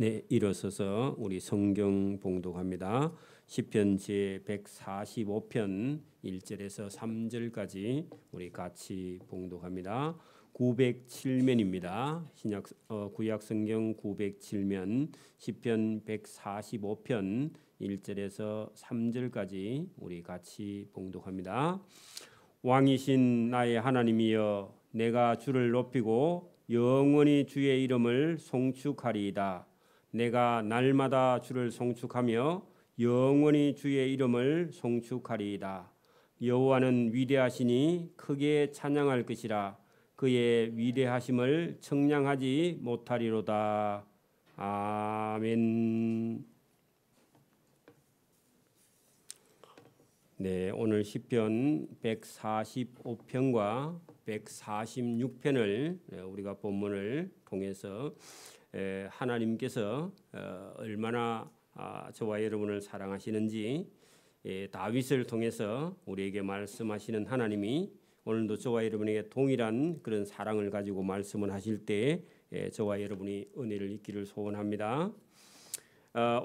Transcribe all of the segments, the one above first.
네, 일어서서 우리 성경 봉독합니다. 시편 제 145편 1절에서 3절까지 우리 같이 봉독합니다. 907면입니다. 구약 성경 907면 시편 145편 1절에서 3절까지 우리 같이 봉독합니다. 왕이신 나의 하나님이여, 내가 주를 높이고 영원히 주의 이름을 송축하리이다. 내가 날마다 주를 송축하며 영원히 주의 이름을 송축하리이다. 여호와는 위대하시니 크게 찬양할 것이라. 그의 위대하심을 청량하지 못하리로다. 아멘. 네, 오늘 시편 145편과 146편을 우리가 본문을 통해서 하나님께서 얼마나 저와 여러분을 사랑하시는지 다윗을 통해서 우리에게 말씀하시는 하나님이 오늘도 저와 여러분에게 동일한 그런 사랑을 가지고 말씀을 하실 때 저와 여러분이 은혜를 잊기를 소원합니다.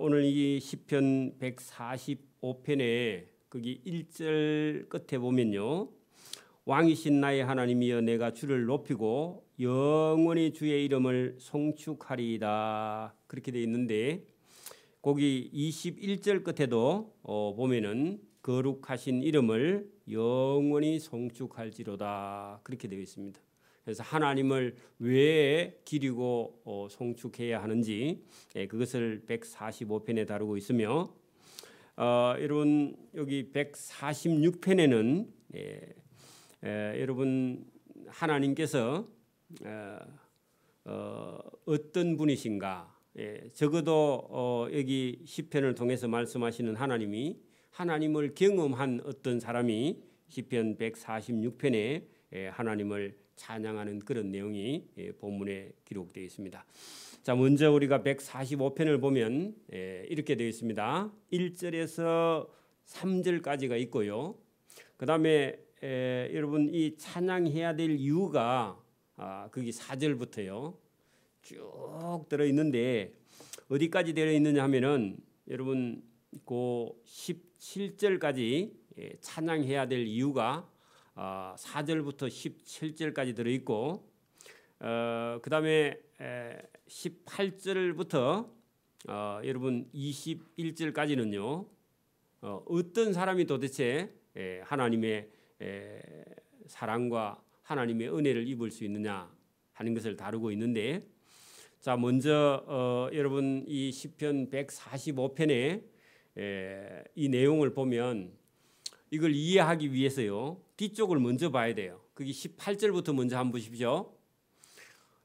오늘 이 시편 145편에 거기 1절 끝에 보면요, 왕이신 나의 하나님이여, 내가 주를 높이고 영원히 주의 이름을 송축하리이다. 그렇게 되어 있는데 거기 21절 끝에도 보면은 거룩하신 이름을 영원히 송축할지로다. 그렇게 되어 있습니다. 그래서 하나님을 왜 기리고 송축해야 하는지 그것을 145편에 다루고 있으며 여러분 여기 146편에는 여러분 하나님께서 어떤 분이신가, 적어도 여기 시편을 통해서 말씀하시는 하나님이 하나님을 경험한 어떤 사람이 시편 146편에 하나님을 찬양하는 그런 내용이 본문에 기록되어 있습니다. 자, 먼저 우리가 145편을 보면 이렇게 되어 있습니다. 1절에서 3절까지가 있고요. 그 다음에 여러분 이 찬양해야 될 이유가 거기 4절부터요 쭉 들어있는데 어디까지 들어있느냐 하면은 여러분 그 17절까지 찬양해야 될 이유가 4절부터 17절까지 들어있고 그 다음에 18절부터 여러분 21절까지는요 어떤 사람이 도대체 하나님의 사랑과 하나님의 은혜를 입을 수 있느냐 하는 것을 다루고 있는데, 자 먼저 여러분 이 시편 145편에 이 내용을 보면 이걸 이해하기 위해서요 뒤쪽을 먼저 봐야 돼요. 거기 18절부터 먼저 한번 보십시오.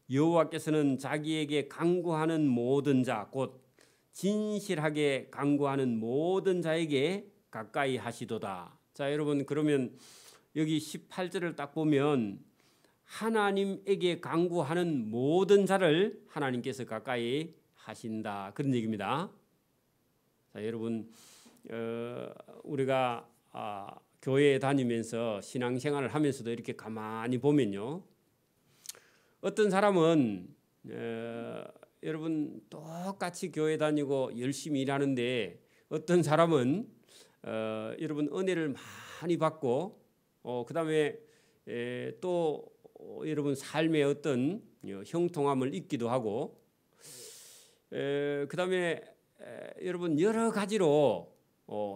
여호와께서는 자기에게 간구하는 모든 자, 곧 진실하게 간구하는 모든 자에게 가까이 하시도다. 자 여러분, 그러면 여기 18절을 딱 보면 하나님에게 간구하는 모든 자를 하나님께서 가까이 하신다, 그런 얘기입니다. 자 여러분 우리가 교회에 다니면서 신앙생활을 하면서도 이렇게 가만히 보면요, 어떤 사람은 여러분 똑같이 교회 다니고 열심히 일하는데 어떤 사람은 여러분 은혜를 많이 받고 그 다음에 또 여러분 삶의 어떤 형통함을 잊기도 하고 그 다음에 여러분 여러 가지로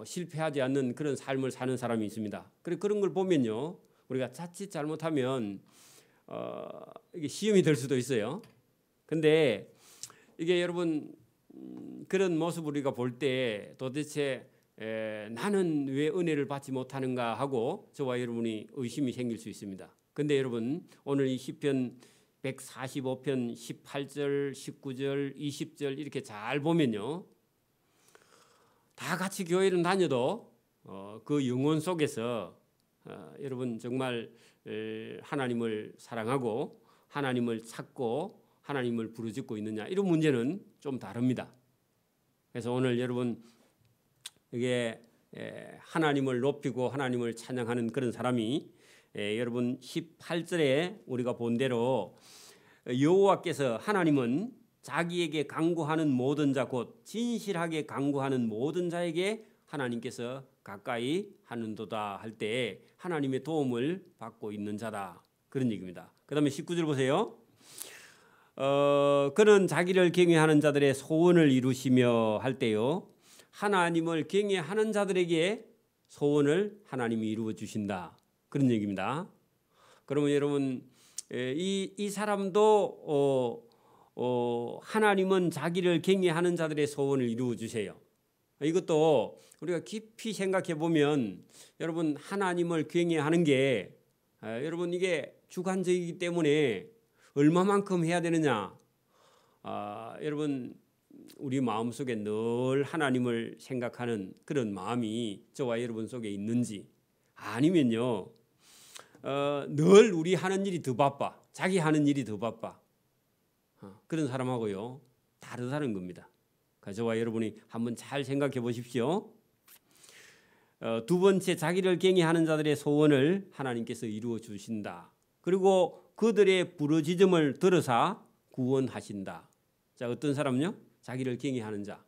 실패하지 않는 그런 삶을 사는 사람이 있습니다. 그런 걸 보면요 우리가 자칫 잘못하면 이게 시험이 될 수도 있어요. 근데 이게 여러분 그런 모습을 우리가 볼 때 도대체 나는 왜 은혜를 받지 못하는가 하고 저와 여러분이 의심이 생길 수 있습니다. 근데 여러분 오늘 이 시편 145편 18절, 19절, 20절 이렇게 잘 보면요, 다 같이 교회를 다녀도 그 영혼 속에서 여러분 정말 하나님을 사랑하고 하나님을 찾고 하나님을 부르짖고 있느냐, 이런 문제는 좀 다릅니다. 그래서 오늘 여러분 이게 하나님을 높이고 하나님을 찬양하는 그런 사람이 여러분 18절에 우리가 본 대로 여호와께서 하나님은 자기에게 간구하는 모든 자, 곧 진실하게 간구하는 모든 자에게 하나님께서 가까이 하는도다 할 때 하나님의 도움을 받고 있는 자다, 그런 얘기입니다. 그 다음에 19절 보세요. 그는 자기를 경외하는 자들의 소원을 이루시며 할 때요, 하나님을 경외하는 자들에게 소원을 하나님이 이루어 주신다, 그런 얘기입니다. 그러면 여러분, 이 사람도 하나님은 자기를 경외하는 자들의 소원을 이루어 주세요. 이것도 우리가 깊이 생각해 보면 여러분, 하나님을 경외하는 게 여러분 이게 주관적이기 때문에 얼마만큼 해야 되느냐, 여러분 우리 마음속에 늘 하나님을 생각하는 그런 마음이 저와 여러분 속에 있는지, 아니면요 늘 우리 하는 일이 더 바빠, 자기 하는 일이 더 바빠, 그런 사람하고요 다르다는 겁니다. 저와 여러분이 한번 잘 생각해 보십시오. 두 번째, 자기를 경외하는 자들의 소원을 하나님께서 이루어 주신다. 그리고 그들의 부르짖음을 들으사 구원하신다. 자, 어떤 사람요? 자기를 경외하는 자.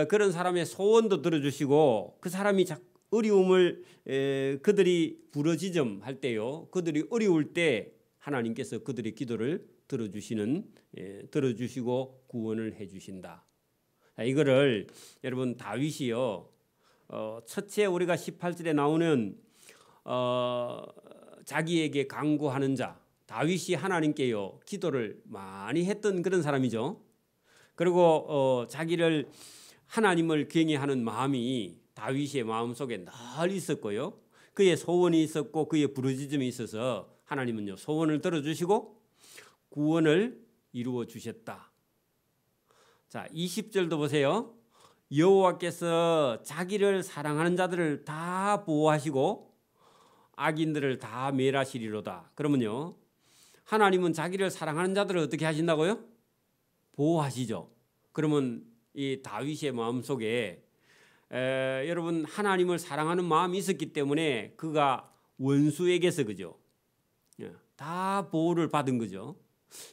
그런 사람의 소원도 들어주시고, 그 사람이 어려움을 그들이 부르짖음 할 때요, 그들이 어려울 때 하나님께서 그들의 기도를 들어주시고 구원을 해주신다. 이거를 여러분 다윗이요, 첫째 우리가 18절에 나오는 자기에게 간구하는 자, 다윗이 하나님께요 기도를 많이 했던 그런 사람이죠. 그리고 자기를 하나님을 경외하는 마음이 다윗의 마음속에 늘 있었고요, 그의 소원이 있었고 그의 부르짖음이 있어서 하나님은요 소원을 들어주시고 구원을 이루어 주셨다. 자, 20절도 보세요. 여호와께서 자기를 사랑하는 자들을 다 보호하시고 악인들을 다 멸하시리로다. 그러면요, 하나님은 자기를 사랑하는 자들을 어떻게 하신다고요? 보호하시죠. 그러면 이 다윗의 마음속에 여러분 하나님을 사랑하는 마음이 있었기 때문에 그가 원수에게서 그죠, 다 보호를 받은 거죠.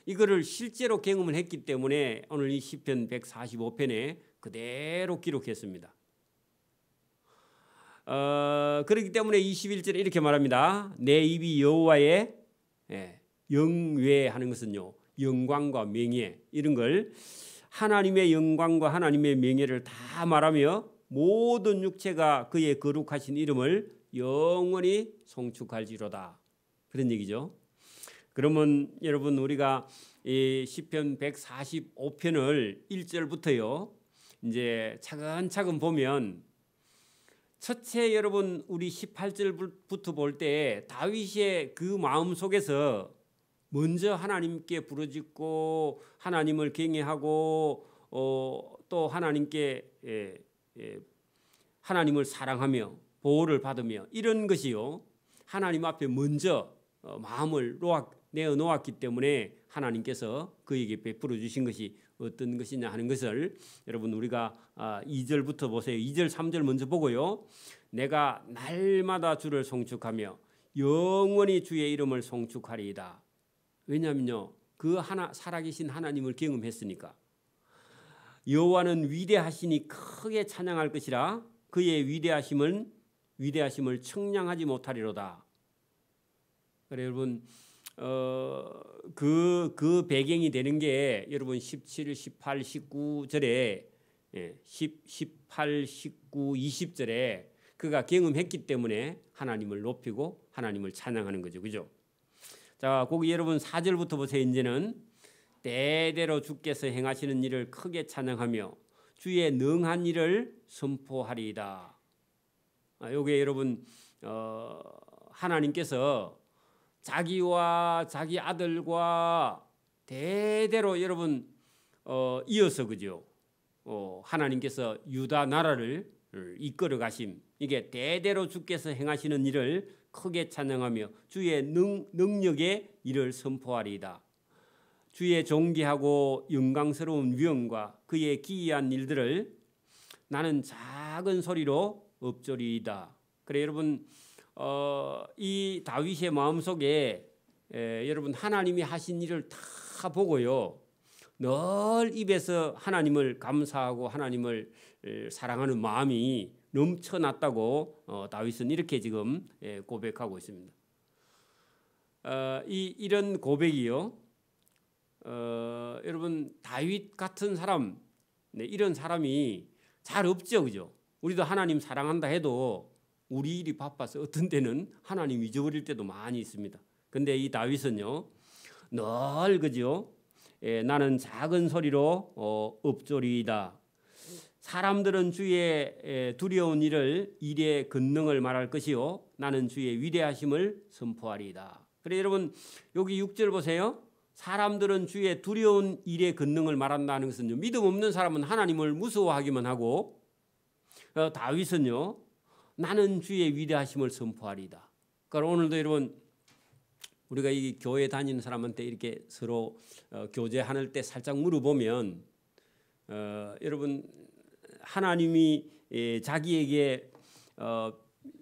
이거를 실제로 경험을 했기 때문에 오늘 이 시편 145편에 그대로 기록했습니다. 그렇기 때문에 21절에 이렇게 말합니다. 내 입이 여호와의 영외하는 것은요, 영광과 명예, 이런 걸 하나님의 영광과 하나님의 명예를 다 말하며 모든 육체가 그의 거룩하신 이름을 영원히 송축할지로다, 그런 얘기죠. 그러면 여러분 우리가 이 시편 145편을 1절부터요 이제 차근차근 보면, 첫째 여러분 우리 18절부터 볼 때 다윗의 그 마음 속에서 먼저 하나님께 부르짖고 하나님을 경외하고 또 하나님께 하나님을 사랑하며 보호를 받으며 이런 것이요, 하나님 앞에 먼저 마음을 내어놓았기 때문에 하나님께서 그에게 베풀어 주신 것이 어떤 것이냐 하는 것을 여러분 우리가 2절부터 보세요. 2절 3절 먼저 보고요, 내가 날마다 주를 송축하며 영원히 주의 이름을 송축하리이다. 왜냐하면요, 그 살아계신 하나님을 경험했으니까. 여호와는 위대하시니 크게 찬양할 것이라 그의 위대하심을 청량하지 못하리로다. 그래 여러분, 그 배경이 되는 게 여러분 17, 18, 19절에 18, 19, 20절에 그가 경험했기 때문에 하나님을 높이고 하나님을 찬양하는 거죠. 그죠? 자, 거기 여러분 4절부터 보세요. 이제는 대대로 주께서 행하시는 일을 크게 찬양하며 주의 능한 일을 선포하리이다. 요게 여러분 하나님께서 자기와 자기 아들과 대대로 여러분 이어서 그죠? 하나님께서 유다 나라를 이끌어 가심, 이게 대대로 주께서 행하시는 일을 크게 찬양하며 주의 능력의 일을 선포하리이다. 주의 존귀하고 영광스러운 위엄과 그의 기이한 일들을 나는 작은 소리로 읊조리이다. 그래 여러분, 이 다윗의 마음속에 여러분 하나님이 하신 일을 다 보고요, 늘 입에서 하나님을 감사하고 하나님을 사랑하는 마음이 넘쳐났다고 다윗은 이렇게 지금 고백하고 있습니다. 이런 고백이요. 여러분 다윗 같은 사람, 이런 사람이 잘 없죠, 그죠? 우리도 하나님 사랑한다 해도 우리 일이 바빠서 어떤 때는 하나님 잊어버릴 때도 많이 있습니다. 근데 이 다윗은요, 늘 그죠? 나는 작은 소리로 읊조리이다. 사람들은 주의 두려운 일의 권능을 말할 것이요, 나는 주의 위대하심을 선포하리이다. 그래 여러분 여기 6절 보세요. 사람들은 주의 두려운 일의 권능을 말한다는 것은요, 믿음 없는 사람은 하나님을 무서워하기만 하고, 다윗은요, 나는 주의 위대하심을 선포하리이다. 그러니까 오늘도 여러분 우리가 이 교회 다니는 사람한테 이렇게 서로 교제할 때 살짝 물어보면, 여러분 하나님이 자기에게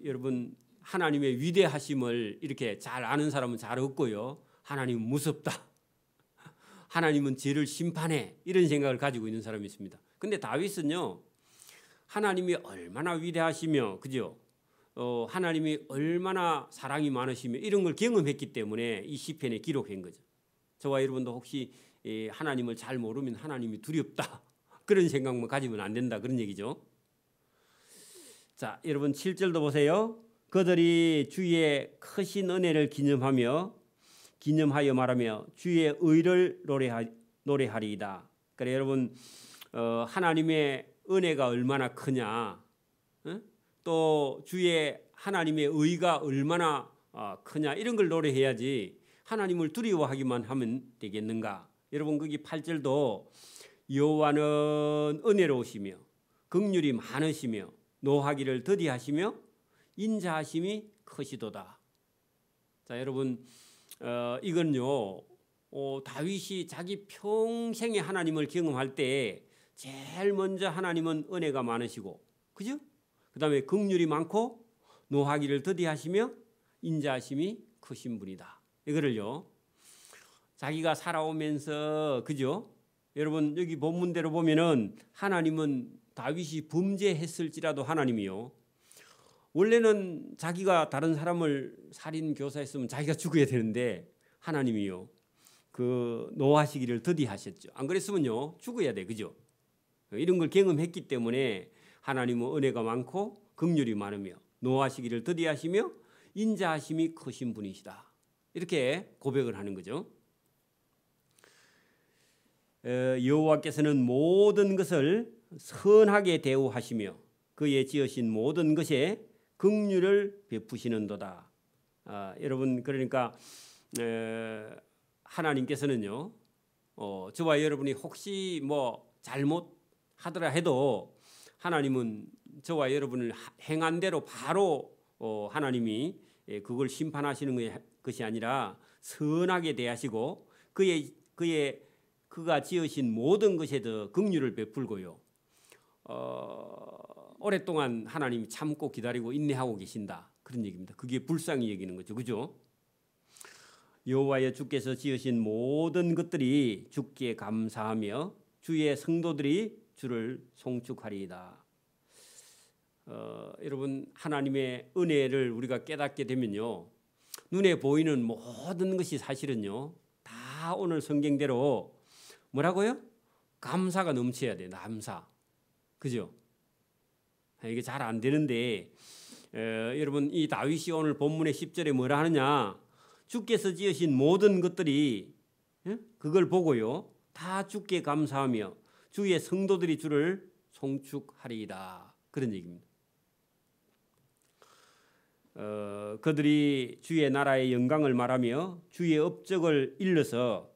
여러분 하나님의 위대하심을 이렇게 잘 아는 사람은 잘 없고요, 하나님은 무섭다, 하나님은 죄를 심판해, 이런 생각을 가지고 있는 사람이 있습니다. 근데 다윗은요, 하나님이 얼마나 위대하시며, 그죠? 하나님이 얼마나 사랑이 많으시며 이런 걸 경험했기 때문에 이 시편에 기록한 거죠. 저와 여러분도 혹시 하나님을 잘 모르면 하나님이 두렵다, 그런 생각만 가지면 안 된다, 그런 얘기죠. 자, 여러분 7절도 보세요. 그들이 주의 크신 은혜를 기념하여 말하며 주의 의를 노래하리이다. 그래 여러분 하나님의 은혜가 얼마나 크냐, 또 주의 하나님의 의가 얼마나 크냐, 이런 걸 노래해야지 하나님을 두려워하기만 하면 되겠는가. 여러분 거기 8절도 여호와는 은혜로우시며 긍휼이 많으시며 노하기를 더디하시며 인자하심이 크시도다. 자 여러분 이건요 다윗이 자기 평생에 하나님을 경험할 때 제일 먼저 하나님은 은혜가 많으시고, 그죠? 그 다음에 긍휼이 많고 노하기를 더디하시며 인자하심이 크신 분이다. 이거를요 자기가 살아오면서, 그죠? 여러분 여기 본문대로 보면은 하나님은 다윗이 범죄했을지라도 하나님이요, 원래는 자기가 다른 사람을 살인 교사했으면 자기가 죽어야 되는데 하나님이요 그 노하시기를 더디하셨죠. 안 그랬으면요 죽어야 돼, 그죠? 이런 걸 경험했기 때문에 하나님은 은혜가 많고 긍휼이 많으며 노하시기를 더디하시며 인자하심이 크신 분이시다, 이렇게 고백을 하는 거죠. 여호와께서는 모든 것을 선하게 대우하시며 그의 지으신 모든 것에 긍휼을 베푸시는도다. 여러분 그러니까 하나님께서는요 저와 여러분이 혹시 뭐 잘못하더라 해도 하나님은 저와 여러분을 행한 대로 바로 하나님이 그걸 심판하시는 것이 아니라 선하게 대하시고 그가 지으신 모든 것에도 긍휼을 베풀고요, 오랫동안 하나님이 참고 기다리고 인내하고 계신다, 그런 얘기입니다. 그게 불쌍히 여기는 거죠, 그죠? 여호와여 주께서 지으신 모든 것들이 주께 감사하며 주의 성도들이 주를 송축하리이다. 여러분 하나님의 은혜를 우리가 깨닫게 되면요, 눈에 보이는 모든 것이 사실은요 다 오늘 성경대로 뭐라고요? 감사가 넘쳐야 돼, 감사. 그죠? 이게 잘 안 되는데 여러분 이 다윗이 오늘 본문의 10절에 뭐라 하느냐, 주께서 지으신 모든 것들이 그걸 보고요 다 주께 감사하며 주의 성도들이 주를 송축하리이다, 그런 얘기입니다. 그들이 주의 나라의 영광을 말하며 주의 업적을 일러서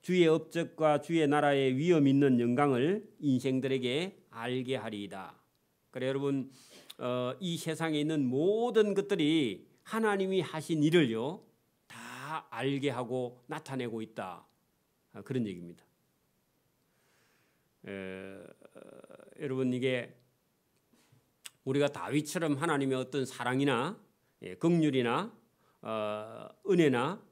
주의 업적과 주의 나라의 위엄 있는 영광을 인생들에게 알게 하리이다. 그래 여러분 이 세상에 있는 모든 것들이 하나님이 하신 일을요 다 알게 하고 나타내고 있다, 그런 얘기입니다. 여러분 이게 우리가 다윗처럼 하나님의 어떤 사랑이나 긍휼이나 은혜나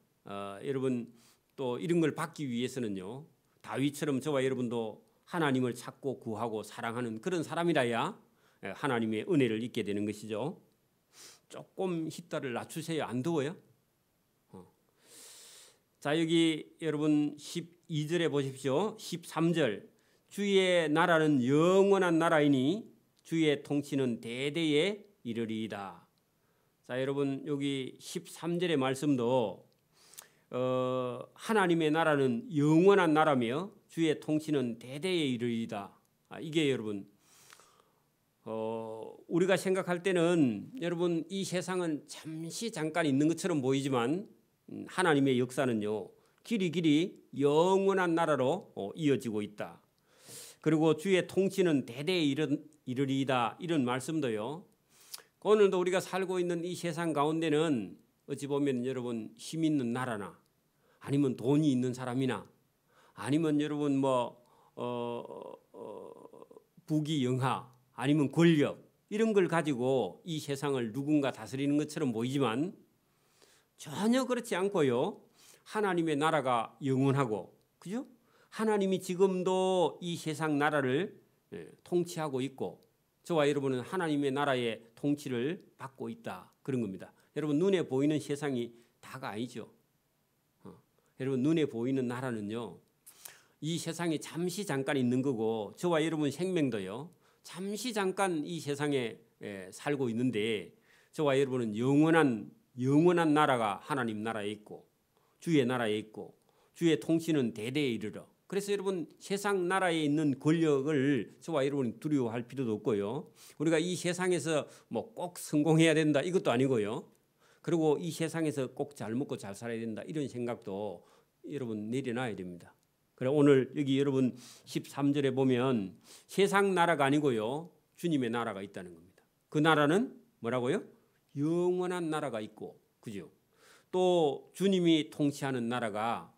여러분 또 이런 걸 받기 위해서는요 다윗처럼 저와 여러분도 하나님을 찾고 구하고 사랑하는 그런 사람이라야 하나님의 은혜를 잊게 되는 것이죠. 조금 히터를 낮추세요. 안 더워요? 자, 여기 여러분 12절에 보십시오. 13절. 주의 나라는 영원한 나라이니 주의 통치는 대대에 이르리이다. 자, 여러분 여기 13절의 말씀도 하나님의 나라는 영원한 나라며 주의 통치는 대대에 이르리이다. 이게 여러분 우리가 생각할 때는 여러분 이 세상은 잠시 잠깐 있는 것처럼 보이지만 하나님의 역사는요 길이 영원한 나라로 이어지고 있다. 그리고 주의 통치는 대대에 이르리이다. 이런 말씀도요. 오늘도 우리가 살고 있는 이 세상 가운데는 어찌 보면 여러분 힘 있는 나라나 아니면 돈이 있는 사람이나 아니면 여러분 부귀 영화 아니면 권력 이런 걸 가지고 이 세상을 누군가 다스리는 것처럼 보이지만 전혀 그렇지 않고요. 하나님의 나라가 영원하고, 그죠? 하나님이 지금도 이 세상 나라를 통치하고 있고 저와 여러분은 하나님의 나라의 통치를 받고 있다. 그런 겁니다. 여러분 눈에 보이는 세상이 다가 아니죠. 여러분 눈에 보이는 나라는요. 이 세상에 잠시 잠깐 있는 거고 저와 여러분 생명도요. 잠시 잠깐 이 세상에 살고 있는데 저와 여러분은 영원한 나라가 하나님 나라에 있고 주의 나라에 있고 주의 통치는 대대에 이르러. 그래서 여러분 세상 나라에 있는 권력을 저와 여러분이 두려워할 필요도 없고요. 우리가 이 세상에서 꼭 성공해야 된다 이것도 아니고요. 그리고 이 세상에서 꼭 잘 먹고 잘 살아야 된다 이런 생각도 여러분 내려놔야 됩니다. 그래 오늘 여기 여러분 13절에 보면 세상 나라가 아니고요. 주님의 나라가 있다는 겁니다. 그 나라는 뭐라고요? 영원한 나라가 있고, 그죠? 또 주님이 통치하는 나라가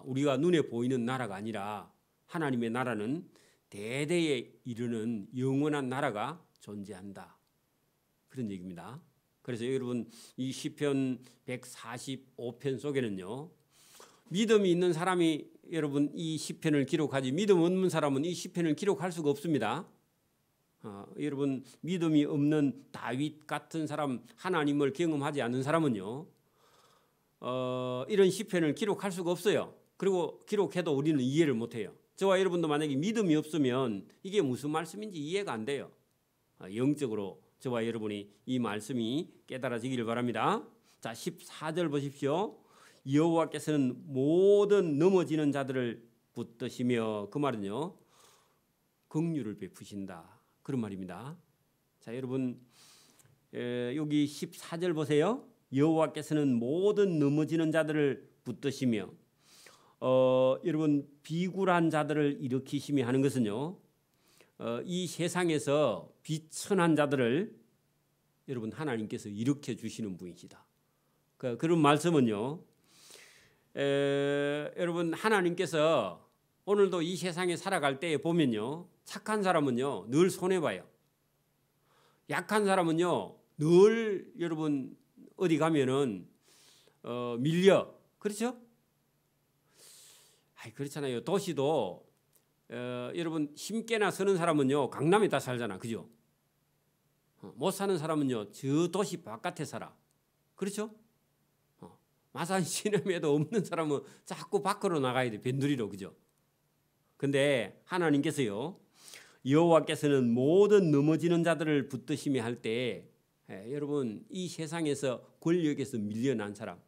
우리가 눈에 보이는 나라가 아니라 하나님의 나라는 대대에 이르는 영원한 나라가 존재한다. 그런 얘기입니다. 그래서 여러분 이 시편 145편 속에는요. 믿음이 있는 사람이 여러분 이 시편을 기록하지 믿음 없는 사람은 이 시편을 기록할 수가 없습니다. 여러분 믿음이 없는 다윗 같은 사람 하나님을 경험하지 않는 사람은요. 이런 시편을 기록할 수가 없어요. 그리고 기록해도 우리는 이해를 못해요. 저와 여러분도 만약에 믿음이 없으면 이게 무슨 말씀인지 이해가 안 돼요. 영적으로 저와 여러분이 이 말씀이 깨달아지기를 바랍니다. 자 14절 보십시오. 여호와께서는 모든 넘어지는 자들을 붙드시며 그 말은요. 긍휼을 베푸신다. 그런 말입니다. 자 여러분 여기 14절 보세요. 여호와께서는 모든 넘어지는 자들을 붙드시며 여러분 비굴한 자들을 일으키시며 하는 것은요. 이 세상에서 비천한 자들을 여러분 하나님께서 일으켜 주시는 분이시다. 그런 말씀은요. 여러분 하나님께서 오늘도 이 세상에 살아갈 때 보면요. 착한 사람은요. 늘 손해봐요. 약한 사람은요. 늘 여러분 어디 가면은 밀려. 그렇죠? 그렇잖아요. 도시도 여러분 힘께나 서는 사람은요. 강남에 다 살잖아. 그죠? 못 사는 사람은요. 저 도시 바깥에 살아. 그렇죠? 마산 시내에도 없는 사람은 자꾸 밖으로 나가야 돼. 변두리로. 그죠? 근데 하나님께서요. 여호와께서는 모든 넘어지는 자들을 붙드시며 할 때 여러분 이 세상에서 권력에서 밀려난 사람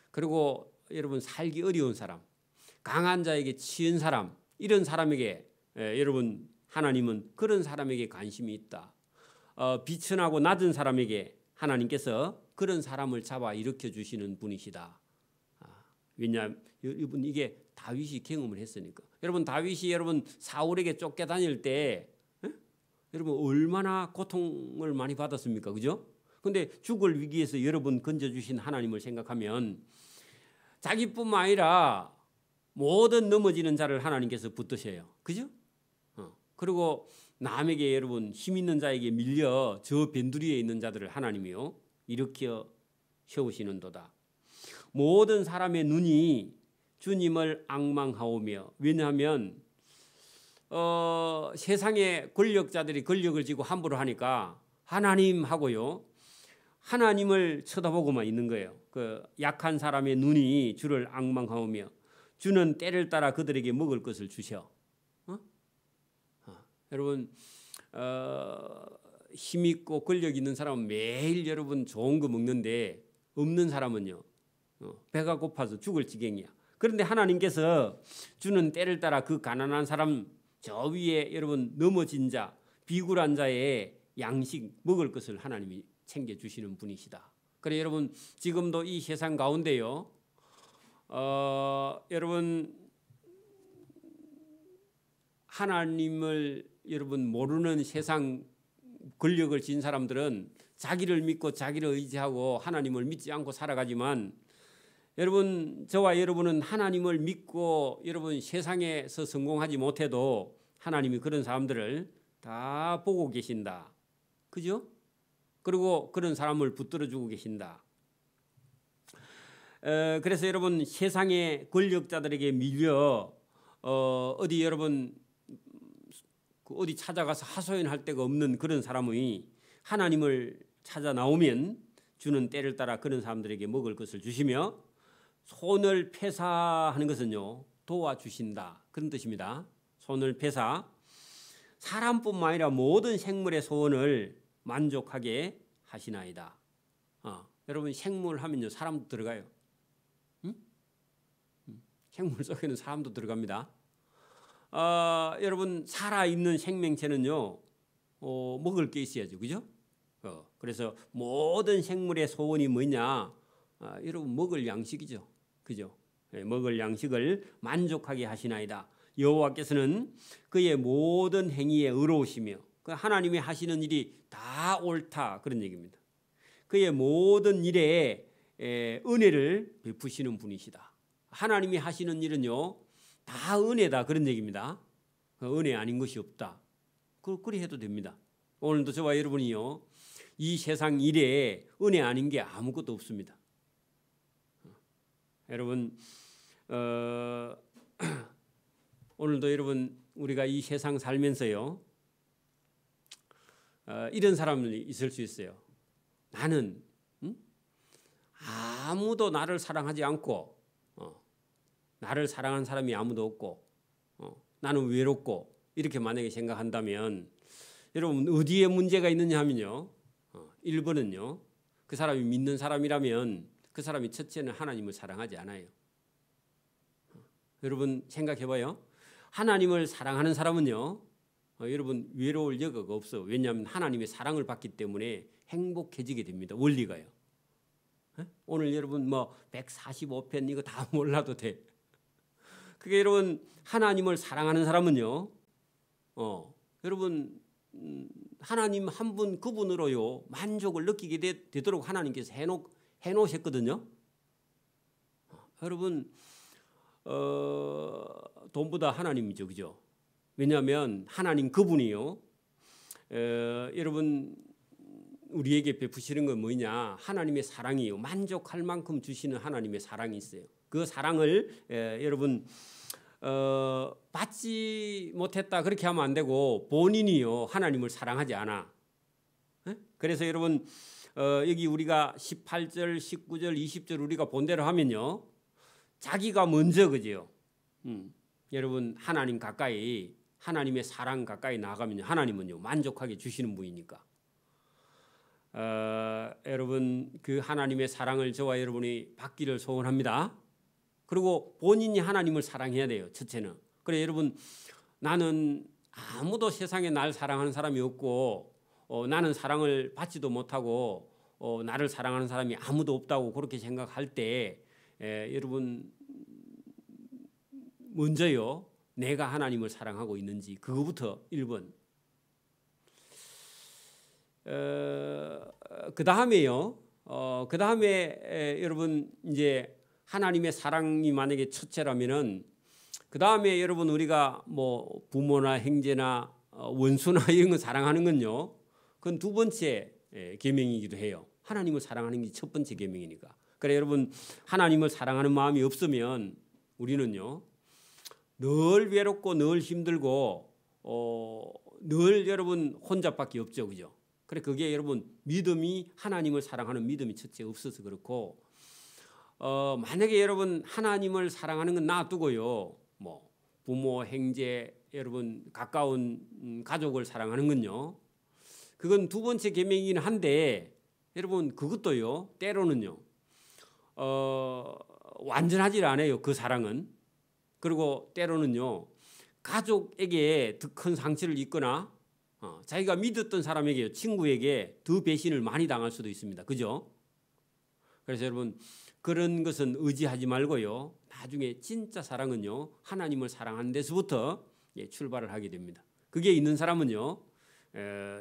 그리고 여러분 살기 어려운 사람 강한 자에게 치인 사람 이런 사람에게 여러분 하나님은 그런 사람에게 관심이 있다. 비천하고 낮은 사람에게 하나님께서 그런 사람을 잡아 일으켜 주시는 분이시다. 왜냐하면 여러분 이게 다윗이 경험을 했으니까. 여러분 다윗이 여러분 사울에게 쫓겨다닐 때 여러분 얼마나 고통을 많이 받았습니까? 그죠? 근데 죽을 위기에서 여러분 건져주신 하나님을 생각하면 자기뿐만 아니라 모든 넘어지는 자를 하나님께서 붙드셔요. 그죠? 그리고 남에게 여러분 힘 있는 자에게 밀려 저 변두리에 있는 자들을 하나님이요 일으켜 세우시는도다. 모든 사람의 눈이 주님을 앙망하오며. 왜냐하면 세상의 권력자들이 권력을 쥐고 함부로 하니까 하나님 하고요, 하나님을 쳐다보고만 있는 거예요. 그 약한 사람의 눈이 주를 앙망하오며 주는 때를 따라 그들에게 먹을 것을 주셔. 여러분, 힘 있고 권력 있는 사람은 매일 여러분 좋은 거 먹는데, 없는 사람은요 배가 고파서 죽을 지경이야. 그런데 하나님께서 주는 때를 따라 그 가난한 사람 저 위에 여러분 넘어진 자, 비굴한 자의 양식 먹을 것을 하나님이 챙겨주시는 분이시다. 그래 여러분, 지금도 이 세상 가운데요, 여러분 하나님을 여러분 모르는 세상 권력을 쥔 사람들은 자기를 믿고 자기를 의지하고 하나님을 믿지 않고 살아가지만, 여러분 저와 여러분은 하나님을 믿고 여러분 세상에서 성공하지 못해도 하나님이 그런 사람들을 다 보고 계신다. 그죠? 그리고 그런 사람을 붙들어주고 계신다. 그래서 여러분 세상의 권력자들에게 밀려 어디 여러분 어디 찾아가서 하소연할 데가 없는 그런 사람이 하나님을 찾아 나오면 주는 때를 따라 그런 사람들에게 먹을 것을 주시며, 손을 폐사하는 것은요 도와주신다, 그런 뜻입니다. 손을 폐사, 사람뿐만 아니라 모든 생물의 소원을 만족하게 하시나이다. 여러분 생물 하면요 사람도 들어가요. 응? 생물 속에는 사람도 들어갑니다. 여러분 살아있는 생명체는요 먹을 게 있어야죠, 그죠? 그래서 모든 생물의 소원이 뭐냐? 여러분 먹을 양식이죠, 그죠? 먹을 양식을 만족하게 하시나이다. 여호와께서는 그의 모든 행위에 의로우시며, 하나님이 하시는 일이 다 옳다, 그런 얘기입니다. 그의 모든 일에 은혜를 베푸시는 분이시다. 하나님이 하시는 일은요 다 은혜다, 그런 얘기입니다. 은혜 아닌 것이 없다. 그리 해도 됩니다. 오늘도 저와 여러분이요 이 세상 일에 은혜 아닌 게 아무것도 없습니다. 여러분 오늘도 여러분 우리가 이 세상 살면서요 이런 사람이 있을 수 있어요. 나는 아무도 나를 사랑하지 않고 나를 사랑하는 사람이 아무도 없고 나는 외롭고, 이렇게 만약에 생각한다면 여러분 어디에 문제가 있느냐 하면요 1번은요 그 사람이 믿는 사람이라면 그 사람이 첫째는 하나님을 사랑하지 않아요. 여러분 생각해봐요. 하나님을 사랑하는 사람은요 여러분 외로울 여가가 없어. 왜냐하면 하나님의 사랑을 받기 때문에 행복해지게 됩니다. 원리가요. 오늘 여러분 뭐 145편 이거 다 몰라도 돼. 그게 여러분 하나님을 사랑하는 사람은요 여러분 하나님 한 분 그분으로요 만족을 느끼게 되도록 하나님께서 해놓으셨거든요. 여러분 돈보다 하나님이죠, 그죠? 왜냐하면 하나님 그분이요 여러분 우리에게 베푸시는 건 뭐냐? 하나님의 사랑이요, 만족할 만큼 주시는 하나님의 사랑이 있어요. 그 사랑을 여러분 받지 못했다 그렇게 하면 안 되고, 본인이요 하나님을 사랑하지 않아. 그래서 여러분 여기 우리가 18절, 19절, 20절 우리가 본대로 하면요 자기가 먼저, 그죠? 여러분 하나님 가까이, 하나님의 사랑 가까이 나가면요 하나님은요 만족하게 주시는 분이니까 여러분 그 하나님의 사랑을 저와 여러분이 받기를 소원합니다. 그리고 본인이 하나님을 사랑해야 돼요, 첫째는. 그래 여러분 나는 아무도 세상에 날 사랑하는 사람이 없고 나는 사랑을 받지도 못하고 나를 사랑하는 사람이 아무도 없다고 그렇게 생각할 때 여러분 먼저요 내가 하나님을 사랑하고 있는지, 그거부터 1번. 그 다음에요 그 다음에 여러분 이제 하나님의 사랑이 만약에 첫째라면은 그 다음에 여러분 우리가 뭐 부모나 형제나 원수나 이런 거 사랑하는 건요 그건 두 번째 계명이기도 해요. 하나님을 사랑하는 게 첫 번째 계명이니까. 그래 여러분 하나님을 사랑하는 마음이 없으면 우리는요 늘 외롭고 늘 힘들고 늘 여러분 혼자밖에 없죠, 그죠? 그래 그게 여러분 믿음이 하나님을 사랑하는 믿음이 첫째 없어서 그렇고 만약에 여러분 하나님을 사랑하는 건 놔두고요 뭐 부모, 형제, 여러분 가까운 가족을 사랑하는 건요 그건 두 번째 계명이긴 한데 여러분 그것도요 때로는요 완전하지 않아요 그 사랑은. 그리고 때로는요 가족에게 더 큰 상처를 입거나 자기가 믿었던 사람에게 친구에게 더 배신을 많이 당할 수도 있습니다. 그죠? 그래서 여러분 그런 것은 의지하지 말고요. 나중에 진짜 사랑은요 하나님을 사랑하는 데서부터 출발을 하게 됩니다. 그게 있는 사람은요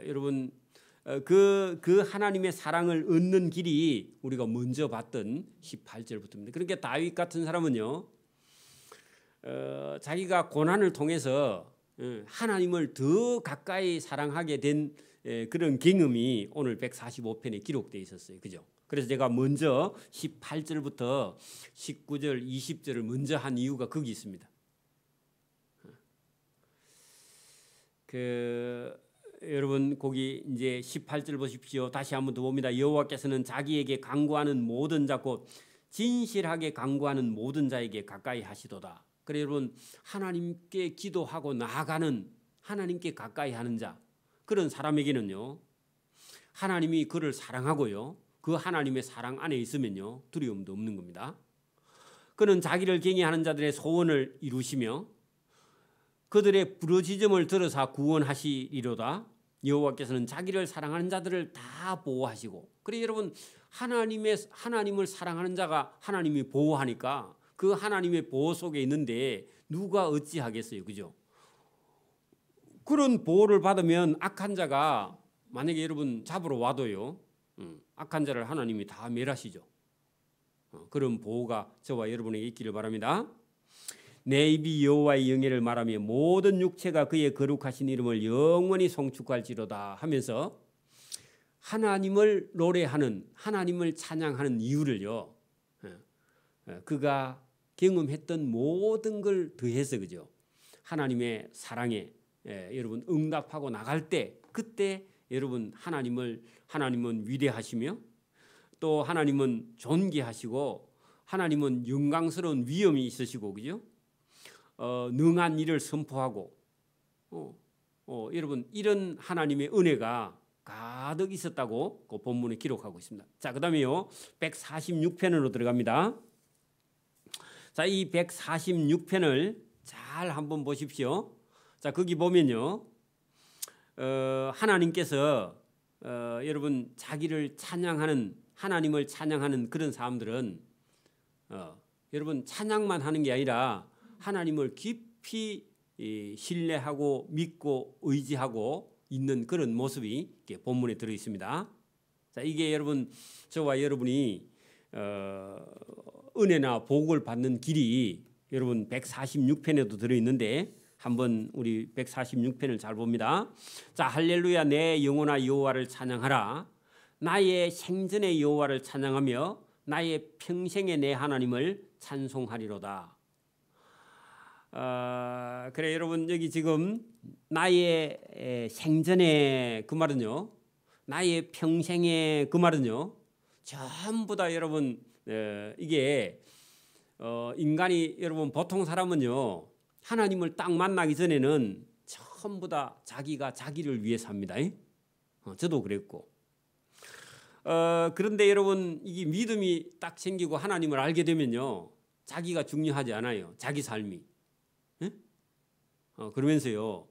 여러분 그 하나님의 사랑을 얻는 길이 우리가 먼저 봤던 18절부터입니다. 그러니까 다윗 같은 사람은요 자기가 고난을 통해서 하나님을 더 가까이 사랑하게 된 그런 경험이 오늘 145편에 기록되어 있었어요. 그죠? 그래서 제가 먼저 18절부터 19절, 20절을 먼저 한 이유가 거기 있습니다. 여러분 거기 이제 18절 보십시오. 다시 한번 더 봅니다. 여호와께서는 자기에게 간구하는 모든 자 곧 진실하게 간구하는 모든 자에게 가까이 하시도다. 그래 여러분 하나님께 기도하고 나아가는 하나님께 가까이 하는 자 그런 사람에게는요 하나님이 그를 사랑하고요 그 하나님의 사랑 안에 있으면요 두려움도 없는 겁니다. 그는 자기를 경외하는 자들의 소원을 이루시며 그들의 부르짖음을 들으사 구원하시리로다. 여호와께서는 자기를 사랑하는 자들을 다 보호하시고 그래 여러분 하나님을 사랑하는 자가 하나님이 보호하니까 그 하나님의 보호 속에 있는데 누가 어찌하겠어요, 그죠? 그런 보호를 받으면 악한 자가 만약에 여러분 잡으러 와도요, 악한 자를 하나님이 다 멸하시죠. 그런 보호가 저와 여러분에게 있기를 바랍니다. 내 입이 여호와의 영예를 말하며 모든 육체가 그의 거룩하신 이름을 영원히 송축할지로다 하면서 하나님을 노래하는 하나님을 찬양하는 이유를요, 그가 경험했던 모든 걸 더해서 그죠. 하나님의 사랑에 여러분 응답하고 나갈 때 그때 여러분 하나님은 위대하시며 또 하나님은 존귀하시고 하나님은 영광스러운 위엄이 있으시고 그죠. 능한 일을 선포하고 여러분 이런 하나님의 은혜가 가득 있었다고 그 본문에 기록하고 있습니다. 자, 그다음에요 146편으로 들어갑니다. 자, 이 146편을 잘 한번 보십시오. 자, 거기 보면요, 하나님께서 여러분 자기를 찬양하는 하나님을 찬양하는 그런 사람들은 여러분 찬양만 하는 게 아니라 하나님을 깊이 신뢰하고 믿고 의지하고 있는 그런 모습이 본문에 들어 있습니다. 자, 이게 여러분 저와 여러분이 은혜나 복을 받는 길이 여러분 146편에도 들어있는데 한번 우리 146편을 잘 봅니다. 자, 할렐루야 내 영혼아 여호와를 찬양하라. 나의 생전의 여호와를 찬양하며 나의 평생의 내 하나님을 찬송하리로다. 그래 여러분 여기 지금 나의 생전의 그 말은요 나의 평생의 그 말은요 전부 다 여러분 이게 인간이 여러분 보통 사람은요 하나님을 딱 만나기 전에는 전부 다 자기가 자기를 위해 삽니다. 저도 그랬고 그런데 여러분 이 믿음이 딱 생기고 하나님을 알게 되면요 자기가 중요하지 않아요. 자기 삶이 그러면서요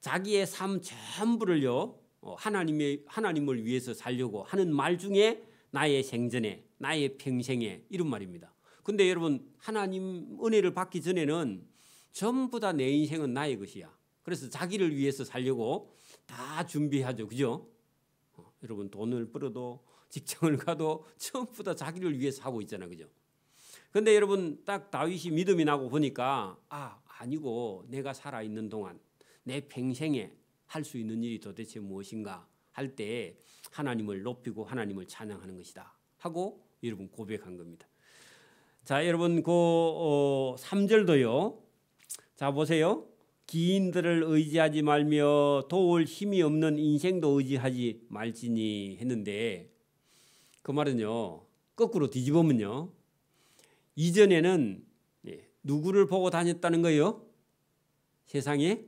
자기의 삶 전부를요 하나님을 위해서 살려고 하는 말 중에 나의 생전에 나의 평생에 이런 말입니다. 근데 여러분 하나님 은혜를 받기 전에는 전부 다 내 인생은 나의 것이야. 그래서 자기를 위해서 살려고 다 준비하죠. 그죠? 여러분 돈을 벌어도 직장을 가도 전부 다 자기를 위해서 하고 있잖아요. 그죠? 근데 여러분 딱 다윗이 믿음이 나고 보니까 아니고 내가 살아있는 동안 내 평생에 할 수 있는 일이 도대체 무엇인가 할 때 하나님을 높이고 하나님을 찬양하는 것이다 하고 여러분 고백한 겁니다. 자, 여러분 그 3절도요. 자, 보세요. 기인들을 의지하지 말며 도울 힘이 없는 인생도 의지하지 말지니 했는데 그 말은요. 거꾸로 뒤집으면요. 이전에는 누구를 보고 다녔다는 거예요? 세상에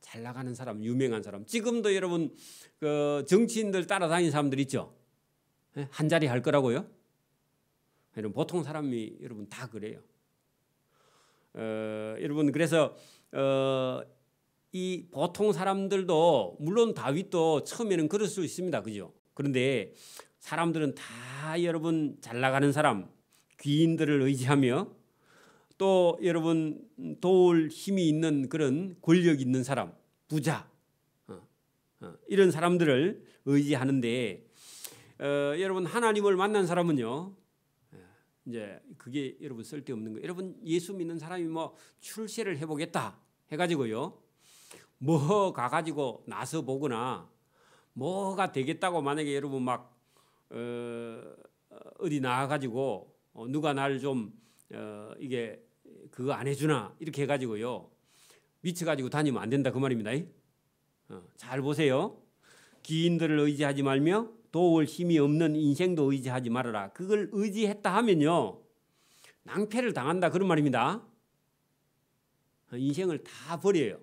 잘 나가는 사람, 유명한 사람. 지금도 여러분 그 정치인들 따라다니는 사람들 있죠. 한 자리 할 거라고요. 여러분 보통 사람이 여러분 다 그래요. 여러분 그래서 이 보통 사람들도 물론 다윗도 처음에는 그럴 수 있습니다. 그죠? 그런데 사람들은 다 여러분 잘 나가는 사람, 귀인들을 의지하며 또 여러분 도울 힘이 있는 그런 권력 있는 사람, 부자 이런 사람들을 의지하는데 여러분 하나님을 만난 사람은요. 이제 그게 여러분 쓸데없는 거예요. 여러분 예수 믿는 사람이 뭐 출세를 해보겠다 해가지고요. 뭐 가가지고 나서 보거나 뭐가 되겠다고 만약에 여러분 막 어디 나가가지고 누가 나를 좀 이게 그거 안 해주나 이렇게 해가지고요. 미쳐가지고 다니면 안 된다 그 말입니다. 잘 보세요. 기인들을 의지하지 말며 도울 힘이 없는 인생도 의지하지 말아라. 그걸 의지했다 하면요. 낭패를 당한다 그런 말입니다. 인생을 다 버려요.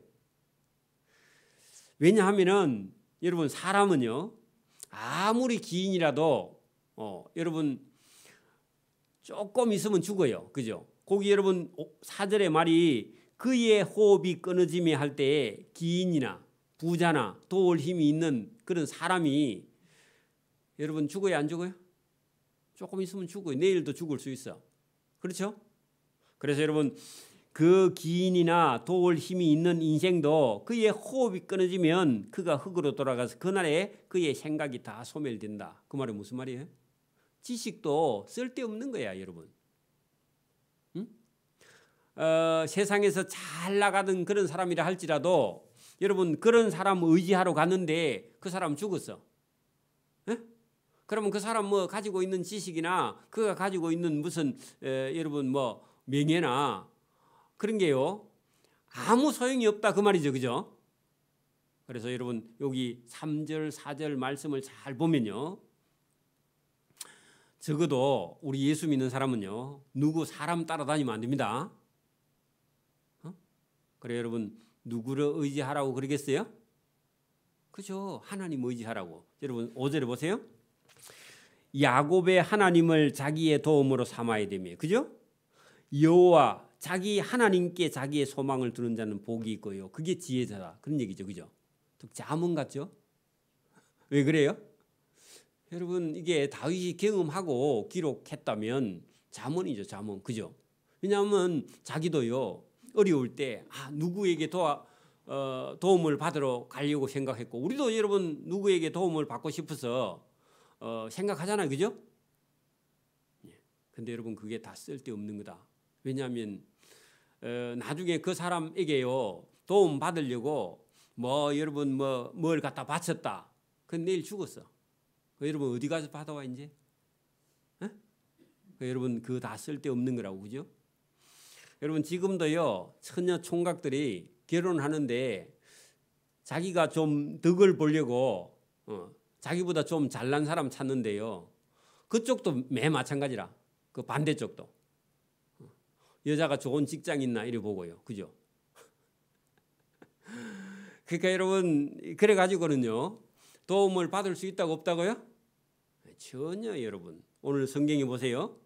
왜냐하면은 여러분 사람은요. 아무리 기인이라도 여러분 조금 있으면 죽어요. 그죠? 거기 여러분 4절의 말이 그의 호흡이 끊어짐에 할 때에 기인이나 부자나 도울 힘이 있는 그런 사람이 여러분 죽어요 안 죽어요? 조금 있으면 죽어요. 내일도 죽을 수 있어. 그렇죠? 그래서 여러분 그 기인이나 도울 힘이 있는 인생도 그의 호흡이 끊어지면 그가 흙으로 돌아가서 그날에 그의 생각이 다 소멸된다. 그 말이 무슨 말이에요? 지식도 쓸데없는 거야 여러분. 응? 세상에서 잘 나가는 그런 사람이라 할지라도 여러분 그런 사람 의지하러 갔는데 그 사람 죽었어. 에? 그러면 그 사람 뭐 가지고 있는 지식이나 그가 가지고 있는 무슨 여러분 뭐 명예나 그런 게요 아무 소용이 없다 그 말이죠. 그죠? 그래서 여러분 여기 3절 4절 말씀을 잘 보면요. 적어도 우리 예수 믿는 사람은요. 누구 사람 따라다니면 안 됩니다. 그래 여러분 누구를 의지하라고 그러겠어요? 그죠? 하나님 의지하라고. 여러분 5절에 보세요. 야곱의 하나님을 자기의 도움으로 삼아야 되며 그죠? 여호와 자기 하나님께 자기의 소망을 두는 자는 복이 있고요. 그게 지혜자다. 그런 얘기죠. 그죠? 잠언 같죠? 왜 그래요? 여러분 이게 다윗이 경험하고 기록했다면 잠언이죠. 잠언. 그죠? 왜냐하면 자기도요. 어려울 때 누구에게 도움을 받으러 가려고 생각했고 우리도 여러분 누구에게 도움을 받고 싶어서 생각하잖아요. 그죠? 근데 여러분 그게 다 쓸데없는 거다. 왜냐하면 나중에 그 사람에게요. 도움 받으려고 뭐 여러분 뭘 갖다 바쳤다. 그건 내일 죽었어. 여러분 어디 가서 받아와 이제? 여러분 그거 다 쓸데없는 거라고. 그죠? 여러분 지금도요. 처녀 총각들이 결혼하는데 자기가 좀 덕을 보려고 자기보다 좀 잘난 사람 찾는데요. 그쪽도 매 마찬가지라. 그 반대쪽도. 여자가 좋은 직장 있나 이래 보고요. 그죠? 그러니까 여러분 그래 가지고는요. 도움을 받을 수 있다고 없다고요? 전혀 여러분. 오늘 성경에 보세요.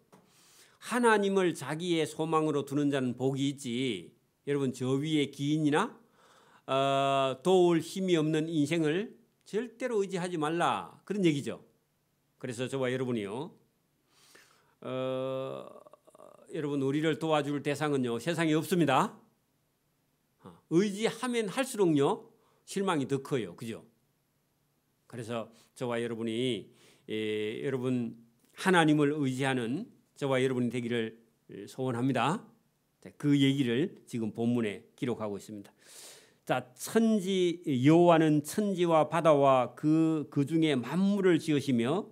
하나님을 자기의 소망으로 두는 자는 복이 있지. 여러분 저 위에 기인이나 도울 힘이 없는 인생을 절대로 의지하지 말라. 그런 얘기죠. 그래서 저와 여러분이요. 여러분 우리를 도와줄 대상은요. 세상에 없습니다. 의지하면 할수록요. 실망이 더 커요. 그죠? 그래서 저와 여러분이 여러분 하나님을 의지하는 저와 여러분이 되기를 소원합니다. 그 얘기를 지금 본문에 기록하고 있습니다. 자, 여호와는 천지와 바다와 그 중에 만물을 지으시며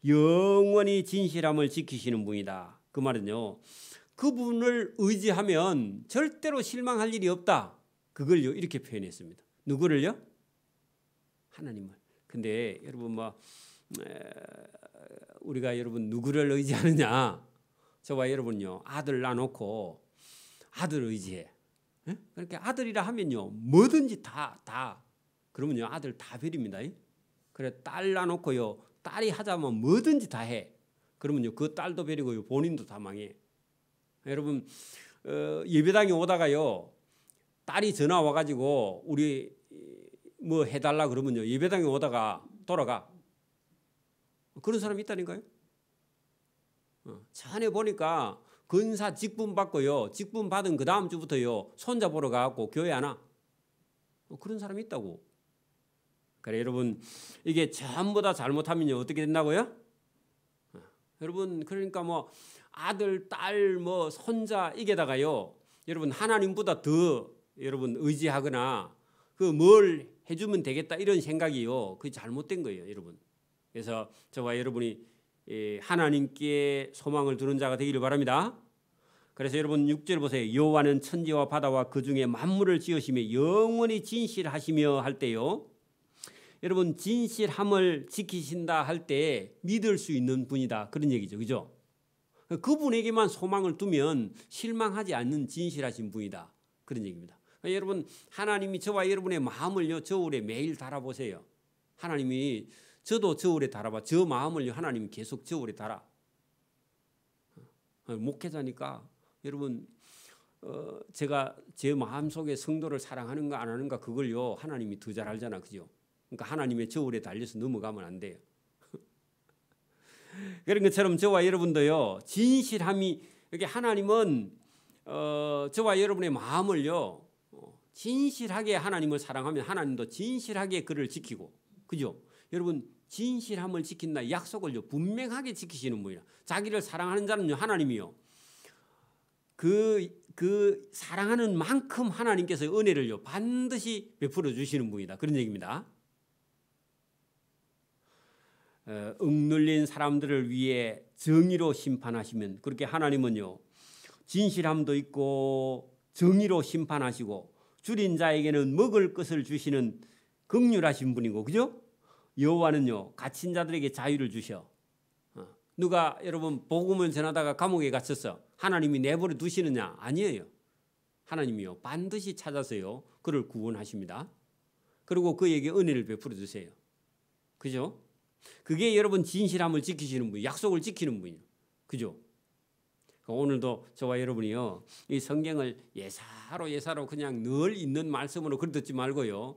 영원히 진실함을 지키시는 분이다. 그 말은요, 그분을 의지하면 절대로 실망할 일이 없다. 그걸요 이렇게 표현했습니다. 누구를요? 하나님을. 근데 여러분 우리가 여러분 누구를 의지하느냐? 저와 여러분요 아들 낳아놓고 아들 의지해. 그러니까 아들이라 하면요 뭐든지 다 그러면요 아들 다 버립니다. 그래 딸 낳아놓고요 딸이 하자면 뭐든지 다 해. 그러면요 그 딸도 버리고요 본인도 다 망해. 여러분 예배당에 오다가요 딸이 전화 와가지고 우리 뭐 해달라 그러면요 예배당에 오다가 돌아가. 그런 사람이 있다니까요. 전에 보니까 근사 직분 받고요 직분 받은 그 다음 주부터요 손자 보러 가고 교회 안 와. 그런 사람이 있다고. 그래 여러분 이게 전부 다 잘못하면요 어떻게 된다고요? 여러분 그러니까 뭐 아들 딸 뭐 손자 이게다가요 여러분 하나님보다 더 여러분 의지하거나 그 뭘 해주면 되겠다 이런 생각이요 그게 잘못된 거예요 여러분. 그래서 저와 여러분이 하나님께 소망을 두는 자가 되기를 바랍니다. 그래서 여러분 6절 보세요. 여호와는 천지와 바다와 그 중에 만물을 지으시며 영원히 진실하시며 할 때요. 여러분 진실함을 지키신다 할 때 믿을 수 있는 분이다 그런 얘기죠. 그죠? 그분에게만 소망을 두면 실망하지 않는 진실하신 분이다 그런 얘기입니다. 그러니까 여러분 하나님이 저와 여러분의 마음을요 저울에 매일 달아보세요. 하나님이 저도 저울에 달아봐. 저 마음을요 하나님이 계속 저울에 달아. 목회자니까 여러분 제가 제 마음속에 성도를 사랑하는가 안 하는가 그걸요 하나님이 더 잘 알잖아. 그죠? 그러니까 하나님의 저울에 달려서 넘어가면 안 돼요. 그런 것처럼 저와 여러분도요 진실함이 이렇게 하나님은 저와 여러분의 마음을요 진실하게 하나님을 사랑하면 하나님도 진실하게 그를 지키고 그죠? 여러분 진실함을 지킨다 약속을요 분명하게 지키시는 분이라. 자기를 사랑하는 자는요 하나님이요 그 사랑하는 만큼 하나님께서 은혜를요 반드시 베풀어 주시는 분이다 그런 얘기입니다. 억눌린 사람들을 위해 정의로 심판하시면 그렇게 하나님은요 진실함도 있고 정의로 심판하시고 줄인 자에게는 먹을 것을 주시는 긍휼하신 분이고 그죠? 여호와는요 갇힌 자들에게 자유를 주셔. 누가 여러분 복음을 전하다가 감옥에 갇혔어. 하나님이 내버려 두시느냐? 아니에요. 하나님이요 반드시 찾아서요 그를 구원하십니다. 그리고 그에게 은혜를 베풀어 주세요. 그죠? 그게 여러분 진실함을 지키시는 분, 약속을 지키는 분이에요. 그죠? 오늘도 저와 여러분이요 이 성경을 예사로 그냥 늘 있는 말씀으로 그리 듣지 말고요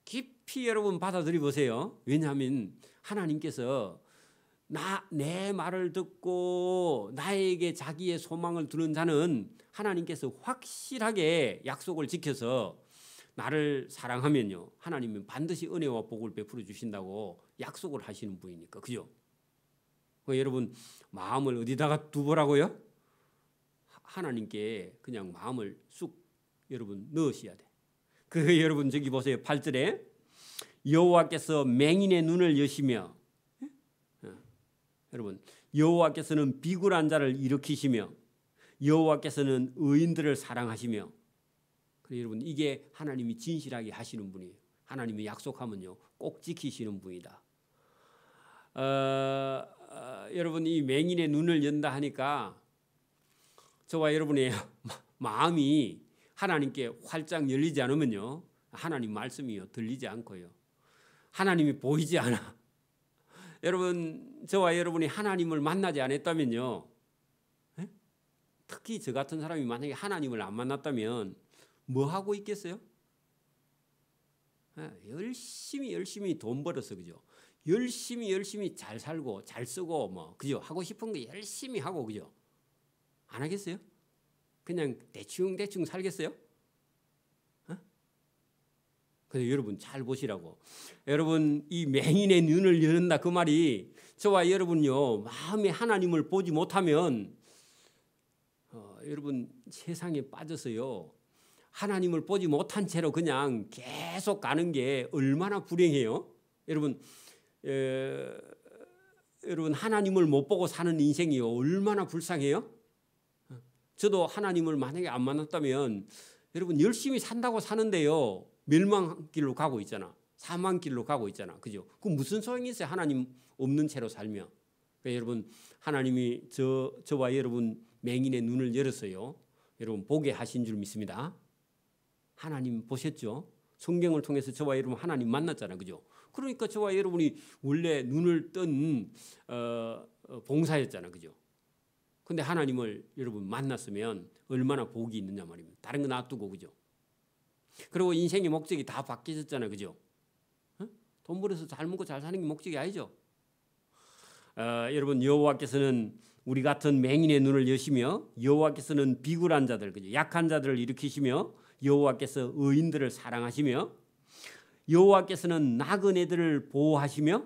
깊이 여러분 받아들여 보세요. 왜냐하면 하나님께서 내 말을 듣고 나에게 자기의 소망을 두는 자는 하나님께서 확실하게 약속을 지켜서 나를 사랑하면요 하나님은 반드시 은혜와 복을 베풀어 주신다고 약속을 하시는 분이니까. 그죠? 여러분 마음을 어디다가 두보라고요? 하나님께 그냥 마음을 쑥 여러분 넣으셔야 돼. 그 여러분 저기 보세요. 8절에 여호와께서 맹인의 눈을 여시며 여러분 여호와께서는 비굴한 자를 일으키시며 여호와께서는 의인들을 사랑하시며 그래 여러분 이게 하나님이 진실하게 하시는 분이에요. 하나님이 약속하면요 꼭 지키시는 분이다. 여러분 이 맹인의 눈을 연다 하니까 저와 여러분의 마음이 하나님께 활짝 열리지 않으면요 하나님 말씀이요 들리지 않고요 하나님이 보이지 않아. 여러분 저와 여러분이 하나님을 만나지 않았다면요 특히 저 같은 사람이 만약에 하나님을 안 만났다면 뭐 하고 있겠어요? 열심히 돈 벌어서 그죠? 열심히 잘 살고 잘 쓰고 뭐 그죠? 하고 싶은 거 열심히 하고 그죠? 안 하겠어요? 그냥 대충 살겠어요? 근데 여러분 잘 보시라고. 여러분 이 맹인의 눈을 여는다 그 말이 저와 여러분요 마음에 하나님을 보지 못하면 여러분 세상에 빠져서요 하나님을 보지 못한 채로 그냥 계속 가는 게 얼마나 불행해요. 여러분 여러분 하나님을 못 보고 사는 인생이요 얼마나 불쌍해요. 저도 하나님을 만약에 안 만났다면 여러분 열심히 산다고 사는데요. 멸망길로 가고 있잖아. 사망길로 가고 있잖아. 그죠? 그 무슨 소용이 있어요? 하나님 없는 채로 살면. 그러니까 여러분 하나님이 저와 여러분 맹인의 눈을 열었어요. 여러분 보게 하신 줄 믿습니다. 하나님 보셨죠? 성경을 통해서 저와 여러분 하나님 만났잖아요. 그죠? 그러니까 저와 여러분이 원래 눈을 뜬 봉사였잖아요. 그죠? 근데 하나님을 여러분 만났으면 얼마나 복이 있느냐 말입니다. 다른 거 놔두고. 그죠? 그리고 인생의 목적이 다 바뀌었잖아요. 그죠? 돈 벌어서 잘 먹고 잘 사는 게 목적이 아니죠. 여러분 여호와께서는 우리 같은 맹인의 눈을 여시며 여호와께서는 비굴한 자들, 그죠? 약한 자들을 일으키시며 여호와께서 의인들을 사랑하시며 여호와께서는 나그네들을 보호하시며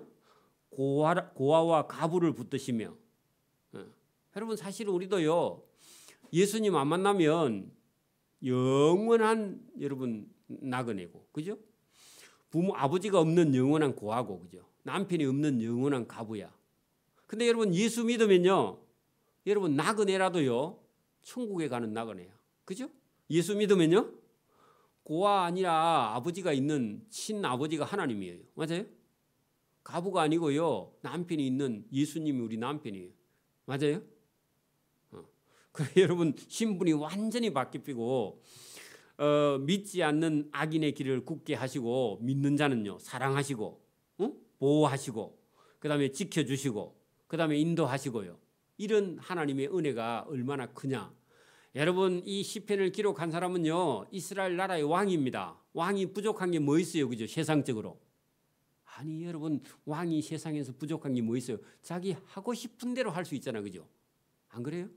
고아와 가부를 붙드시며. 여러분 사실은 우리도요 예수님 안 만나면 영원한 여러분 나그네고, 그죠? 부모 아버지가 없는 영원한 고아고, 그죠? 남편이 없는 영원한 가부야. 근데 여러분 예수 믿으면요 여러분 나그네라도요 천국에 가는 나그네야. 그죠? 예수 믿으면요 고아 아니라 아버지가 있는 친아버지가 하나님이에요. 맞아요? 가부가 아니고요 남편이 있는 예수님이 우리 남편이에요. 맞아요? 그래 여러분 신분이 완전히 바뀌고 믿지 않는 악인의 길을 굳게 하시고 믿는 자는요 사랑하시고 보호하시고 그다음에 지켜주시고 그다음에 인도하시고요. 이런 하나님의 은혜가 얼마나 크냐. 여러분 이 시편을 기록한 사람은요 이스라엘 나라의 왕입니다. 왕이 부족한 게 뭐 있어요? 그죠? 세상적으로. 아니 여러분 왕이 세상에서 부족한 게 뭐 있어요? 자기 하고 싶은 대로 할 수 있잖아요. 그죠? 안 그래요?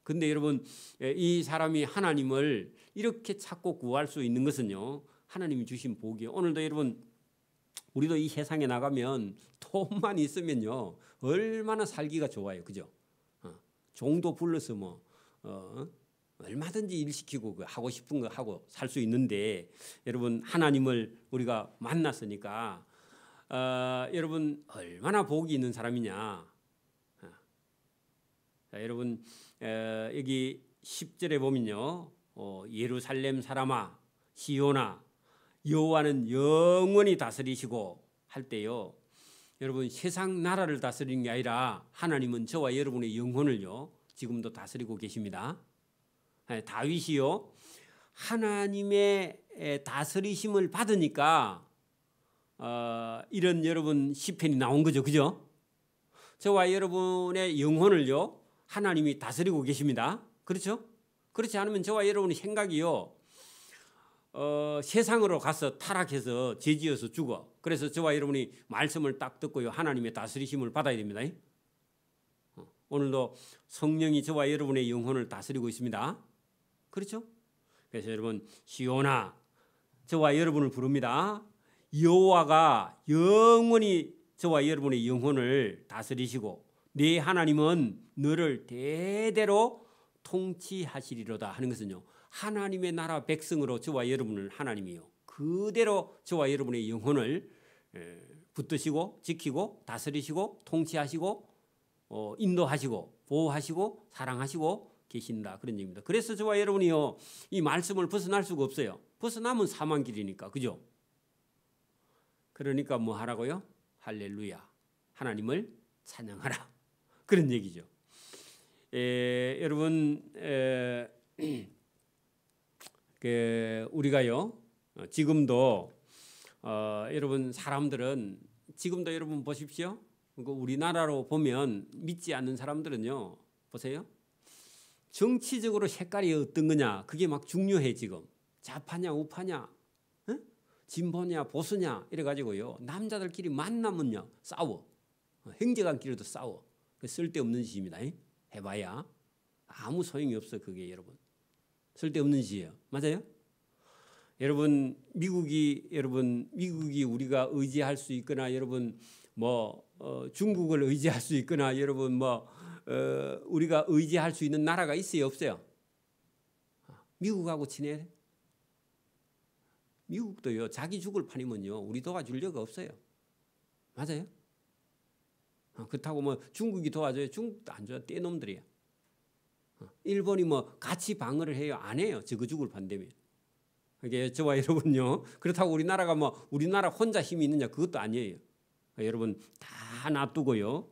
근데 여러분 이 사람이 하나님을 이렇게 찾고 구할 수 있는 것은요 하나님이 주신 복이에요. 오늘도 여러분 우리도 이 세상에 나가면 돈만 있으면요 얼마나 살기가 좋아요. 그죠? 종도 불러서 뭐 얼마든지 일 시키고 하고 싶은 거 하고 살 수 있는데 여러분 하나님을 우리가 만났으니까 여러분 얼마나 복이 있는 사람이냐. 자, 여러분 여기 10절에 보면요 예루살렘 사람아 시온아 여호와는 영원히 다스리시고 할 때요 여러분 세상 나라를 다스리는 게 아니라 하나님은 저와 여러분의 영혼을요 지금도 다스리고 계십니다. 다윗이요 하나님의 다스리심을 받으니까 이런 여러분 시편이 나온 거죠. 그죠? 저와 여러분의 영혼을요 하나님이 다스리고 계십니다. 그렇죠? 그렇지 않으면 저와 여러분의 생각이요 세상으로 가서 타락해서 죄지어서 죽어. 그래서 저와 여러분이 말씀을 딱 듣고요 하나님의 다스리심을 받아야 됩니다. 오늘도 성령이 저와 여러분의 영혼을 다스리고 있습니다. 그렇죠? 그래서 여러분 시온아 저와 여러분을 부릅니다. 여호와가 영원히 저와 여러분의 영혼을 다스리시고 네 하나님은 너를 대대로 통치하시리로다 하는 것은요 하나님의 나라 백성으로 저와 여러분을 하나님이요 그대로 저와 여러분의 영혼을 붙드시고 지키고 다스리시고 통치하시고 인도하시고 보호하시고 사랑하시고 계신다 그런 얘기입니다. 그래서 저와 여러분이요 이 말씀을 벗어날 수가 없어요. 벗어나면 사망길이니까. 그죠? 그러니까 뭐 하라고요? 할렐루야 하나님을 찬양하라 그런 얘기죠. 여러분 우리가요 지금도 여러분 사람들은 지금도 여러분 보십시오. 우리나라로 보면 믿지 않는 사람들은요 보세요. 정치적으로 색깔이 어떤 거냐 그게 막 중요해. 지금 좌파냐 우파냐 진보냐 보수냐 이래가지고요 남자들끼리 만나면요 싸워. 형제간끼리도 싸워. 쓸데없는 짓입니다. 해봐야 아무 소용이 없어. 그게 여러분 쓸데없는 짓이에요. 맞아요? 여러분 미국이 우리가 의지할 수 있거나 여러분 중국을 의지할 수 있거나 여러분 우리가 의지할 수 있는 나라가 있어요 없어요? 미국하고 친해? 미국도요 자기 죽을 판이면요 우리 도와줄 리가 없어요. 맞아요? 그렇다고 중국이 도와줘요? 중국도 안 좋아. 떼놈들이야. 일본이 뭐 같이 방어를 해요? 안 해요. 저거 죽을 판다며. 이게 저와 여러분요. 그렇다고 우리나라가 뭐 우리나라 혼자 힘이 있느냐 그것도 아니에요. 여러분 다 놔두고요.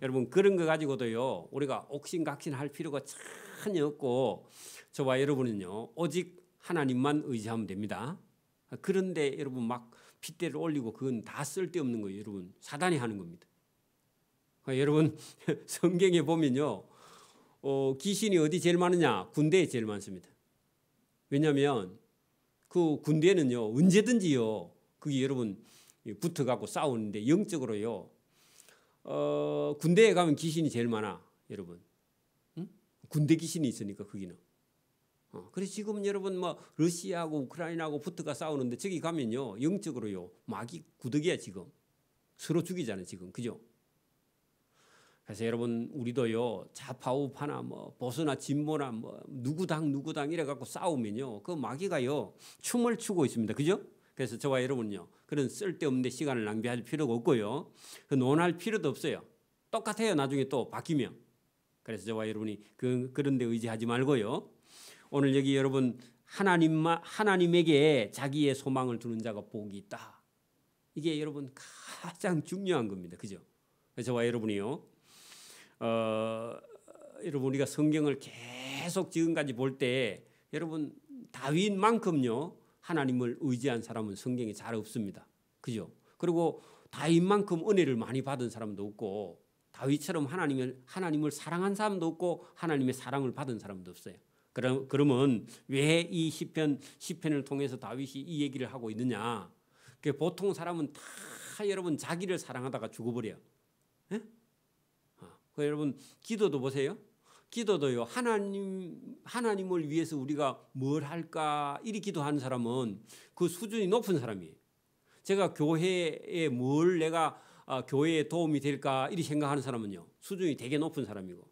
여러분 그런 거 가지고도요. 우리가 옥신각신할 필요가 전혀 없고 저와 여러분은요. 오직 하나님만 의지하면 됩니다. 그런데 여러분 막 핏대를 올리고 그건 다 쓸데없는 거예요. 여러분 사단이 하는 겁니다. 여러분 성경에 보면요. 귀신이 어디 제일 많으냐? 군대에 제일 많습니다. 왜냐하면 그 군대는요 언제든지요 그게 여러분 붙어갖고 싸우는데 영적으로요 군대에 가면 귀신이 제일 많아 여러분. 응? 군대 귀신이 있으니까 거기는. 그래서 지금 여러분 뭐 러시아하고 우크라이나하고 붙어가 싸우는데 저기 가면요 영적으로요 마귀 구더기야 지금 서로 죽이잖아요 지금 그죠? 그래서 여러분 우리도요 좌파 우파나 뭐 보수나 진보나 뭐 누구당 이래 갖고 싸우면요 그 마귀가요 춤을 추고 있습니다. 그죠? 그래서 저와 여러분요 그런 쓸데없는 데 시간을 낭비할 필요가 없고요 그 논할 필요도 없어요. 똑같아요. 나중에 또 바뀌면. 그래서 저와 여러분이 그런 데 의지하지 말고요. 오늘 여기 여러분 하나님에게 자기의 소망을 두는 자가 복이 있다. 이게 여러분 가장 중요한 겁니다. 그죠? 그래서 저와 여러분이요 여러분 우리가 성경을 계속 지금까지 볼 때 여러분 다윗만큼요 하나님을 의지한 사람은 성경에 잘 없습니다. 그죠? 그리고 다윗만큼 은혜를 많이 받은 사람도 없고 다윗처럼 하나님을 사랑한 사람도 없고 하나님의 사랑을 받은 사람도 없어요. 그러면 왜 이 시편을 통해서 다윗이 이 얘기를 하고 있느냐? 보통 사람은 다 여러분 자기를 사랑하다가 죽어버려요. 예? 여러분 기도도 보세요. 기도도요 하나님을 위해서 우리가 뭘 할까 이리 기도하는 사람은 그 수준이 높은 사람이에요. 제가 교회에 뭘 내가 교회에 도움이 될까 이리 생각하는 사람은요 수준이 되게 높은 사람이고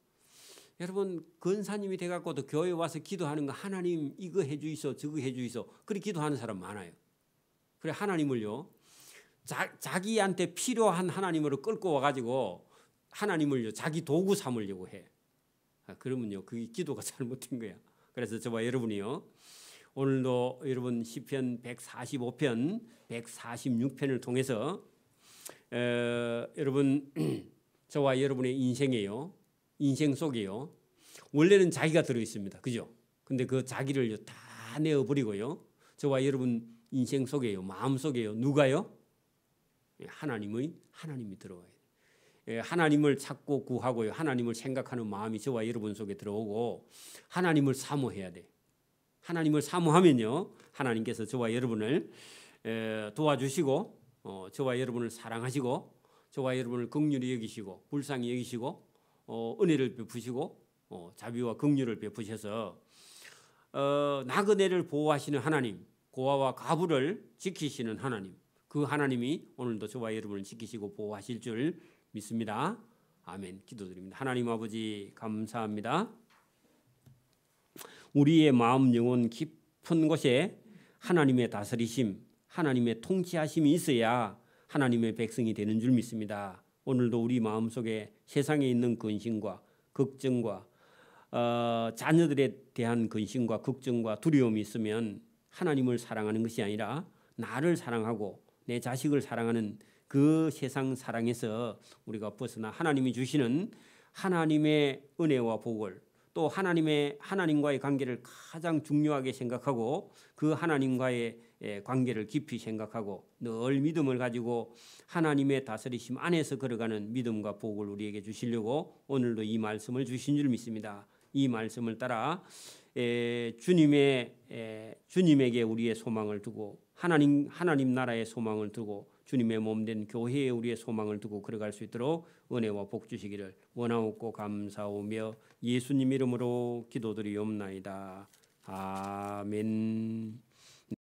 여러분 권사님이 돼갖고도 교회에 와서 기도하는 거 하나님 이거 해주이소 저거 해주이소 그렇게 기도하는 사람 많아요. 그래 하나님을요 자기한테 필요한 하나님으로 끌고 와가지고 하나님을요 자기 도구 삼으려고 해. 그러면요 그게 기도가 잘못된 거야. 그래서 저와 여러분이요 오늘도 여러분 시편 145편 146편을 통해서 여러분 저와 여러분의 인생 속에요 원래는 자기가 들어 있습니다. 그죠? 근데 그 자기를 다 내어버리고요 저와 여러분 인생 속에요 마음 속에요 누가요? 하나님이 들어와요. 하나님을 찾고 구하고요. 하나님을 생각하는 마음이 저와 여러분 속에 들어오고 하나님을 사모해야 돼. 하나님을 사모하면요. 하나님께서 저와 여러분을 도와주시고 저와 여러분을 사랑하시고 저와 여러분을 긍휼히 여기시고 불쌍히 여기시고 은혜를 베푸시고 자비와 긍휼을 베푸셔서 나그네를 보호하시는 하나님 고아와 과부를 지키시는 하나님 그 하나님이 오늘도 저와 여러분을 지키시고 보호하실 줄 믿습니다. 아멘. 기도드립니다. 하나님 아버지 감사합니다. 우리의 마음 영혼 깊은 곳에 하나님의 다스리심 하나님의 통치하심이 있어야 하나님의 백성이 되는 줄 믿습니다. 오늘도 우리 마음속에 세상에 있는 근심과 걱정과 자녀들에 대한 근심과 걱정과 두려움이 있으면 하나님을 사랑하는 것이 아니라 나를 사랑하고 내 자식을 사랑하는 그 세상 사랑에서 우리가 벗어나 하나님이 주시는 하나님의 은혜와 복을 또 하나님과의 관계를 가장 중요하게 생각하고 그 하나님과의 관계를 깊이 생각하고 늘 믿음을 가지고 하나님의 다스리심 안에서 걸어가는 믿음과 복을 우리에게 주시려고 오늘도 이 말씀을 주신 줄 믿습니다. 이 말씀을 따라 주님에게 우리의 소망을 두고 하나님 나라의 소망을 두고 주님의 몸된 교회에 우리의 소망을 두고 걸어갈 수 있도록 은혜와 복 주시기를 원하옵고 감사오며 예수님 이름으로 기도드리옵나이다. 아멘.